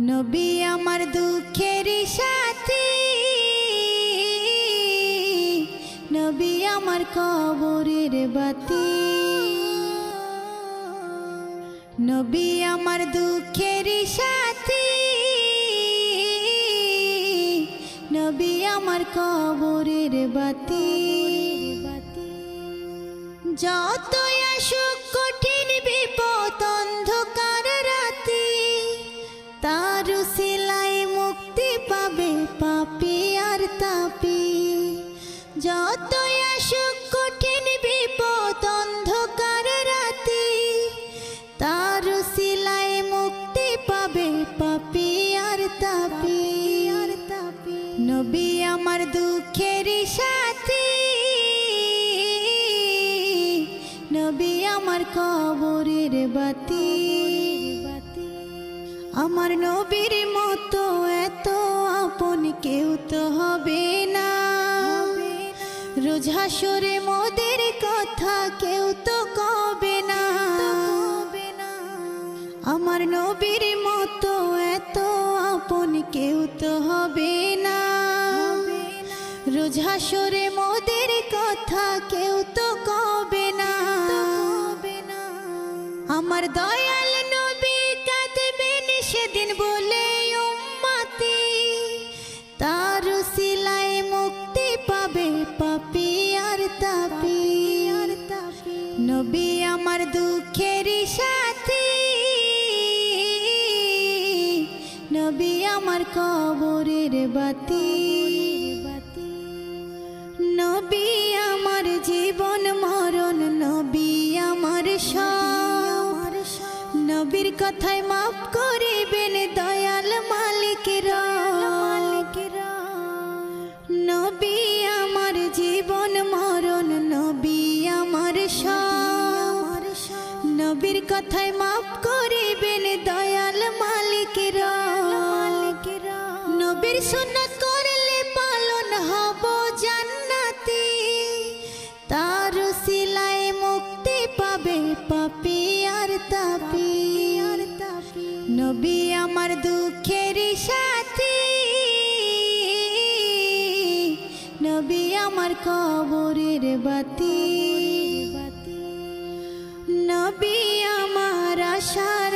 নবী আমার দুঃখের সাথী, নবী আমার কবরের বাতি। নবী আমার দুঃখের সাথী, নবী আমার কবরের বাতি। যতই আসুক কঠিন বিপদ অন্ধকার রাতি, তার উসিলায় মুক্তি পাবে পাপী আর তাপী। যতই আসুক কঠিন বিপদ অন্ধকার রাতি, তার উসিলায় মুক্তি পাবে পাপী আর তাপী। নবী আমার দুঃখের সাথী, নবী আমার কবরের বাতি। আমার নবীর মতো এত আপন কেউ তো হবে না, রোজ হাসরে মোদের কথা কেউ তো কবে না। আমার নবীর মতো এত আপন কেউ তো হবে না, রোজ হাসরে মোদের কথা কেউ তো কবে না। আমার দয়াল নবী কাঁদবেন সেদিন বলে উম্মতি, তার উসিলায় মুক্তি পাবে পাপী আর তাপী। নবী আমার দুঃখের সাথী, নবী আমার কবরের বাতি। নবী আমার জীবন মরণ, নবী আমার সব। নবীর কথায় মাফ করিবেন দয়াল মালিক রব। নবী আমার জীবন মরণ, নবী আমার সব। নবীর কথায় মাফ করিবেন দয়াল মালিক রব। নবীর সুন্নাত করলে পালন হব জান্নাতি, তার উসিলায় মুক্তি পাবে পাপী আর তাপী। নবী আমার দুঃখের সাথী, নবী আমার কবরের বাতি। নবী আমার আশার